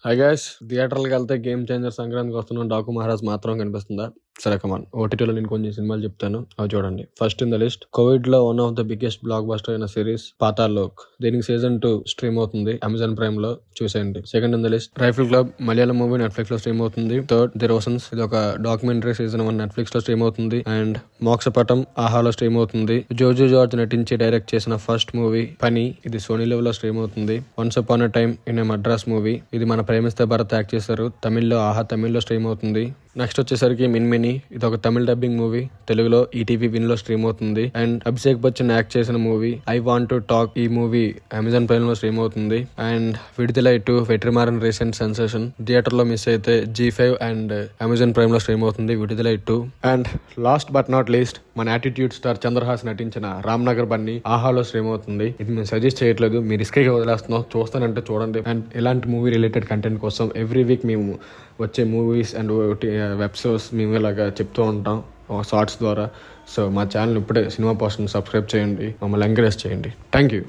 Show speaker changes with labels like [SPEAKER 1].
[SPEAKER 1] Hi guys, థియేటర్లకు వెళ్తే game changer సంక్రాంతికి వస్తున్న డాకు మహారాజ్ మాత్రం కనిపిస్తుందా? సరే కమాన్, ఓటీటీలో నేను కొన్ని సినిమాలు చెప్తాను, అవి చూడండి. First in the list, covid లో one of the biggest blockbuster అయిన సిరీస్ పాతాళ్ లోక్. దీనికి సీజన్ 2 స్ట్రీమ్ అవుతుంది అమెజాన్ ప్రైమ్ లో, చూసేయండి. Second in the list, rifle club Malayalam movie Netflix లో స్ట్రీమ్ అవుతుంది. థర్డ్, ది రోషన్స్, ఇది ఒక డాక్యుమెంటరీ. సీజన్ 1 నెట్ఫ్లిక్స్ లో స్ట్రీమ్ అవుతుంది. అండ్ మోక్షపటం ఆహాలో స్ట్రీమ్ అవుతుంది. జోజు జార్జ్ నటించి డైరెక్ట్ చేసిన ఫస్ట్ మూవీ పని, ఇది సోనీ లెవెల్ లో స్ట్రీమ్ అవుతుంది. Once upon a time in a Madras movie, ఇది మన ప్రేమిస్తే భరత్ యాక్ట్ చేశారు, తమిళ్లో ఆహా తమిళ్లో స్ట్రీమ్ అవుతుంది. నెక్స్ట్ వచ్చేసరికి మిన్మిని, ఇది ఒక తమిళ డబ్బింగ్ మూవీ, తెలుగులో ఈటీవీ విన్ లో స్ట్రీమ్ అవుతుంది. అండ్ అభిషేక్ బచ్చన్ యాక్ట్ చేసిన movie I want to talk, ఈ మూవీ అమెజాన్ ప్రైమ్ లో స్ట్రీమ్ అవుతుంది. అండ్ విడుదల 2 వెట్రిమారన్ రీసెంట్ సెన్సేషన్, థియేటర్ లో మిస్ అయితే G5 అండ్ అమెజాన్ ప్రైమ్ లో స్ట్రీమ్ అవుతుంది విడుదల 2. And last but not least, మన యాటిట్యూడ్ స్టార్ చంద్రహాస్ నటించిన రామ్ నగర్ బన్నీ ఆహాలో స్ట్రీమ్ అవుతుంది. ఇది మేము సజెస్ట్ చేయట్లేదు, మీరు రిస్కే వదిలేస్తున్నాం, చూస్తానంటే చూడండి. అండ్ ఇలాంటి మూవీ రిలేటెడ్ కంటెంట్ కోసం ఎవ్రీ వీక్ మేము వచ్చే మూవీస్ అండ్ వెబ్ షోస్ మేము ఇలాగా చెప్తూ ఉంటాం షార్ట్స్ ద్వారా. సో మా ఛానల్ ఇప్పుడే సినిమా పోస్ట్ని సబ్స్క్రైబ్ చేయండి, మమ్మల్ని ఎంకరేజ్ చేయండి. Thank you.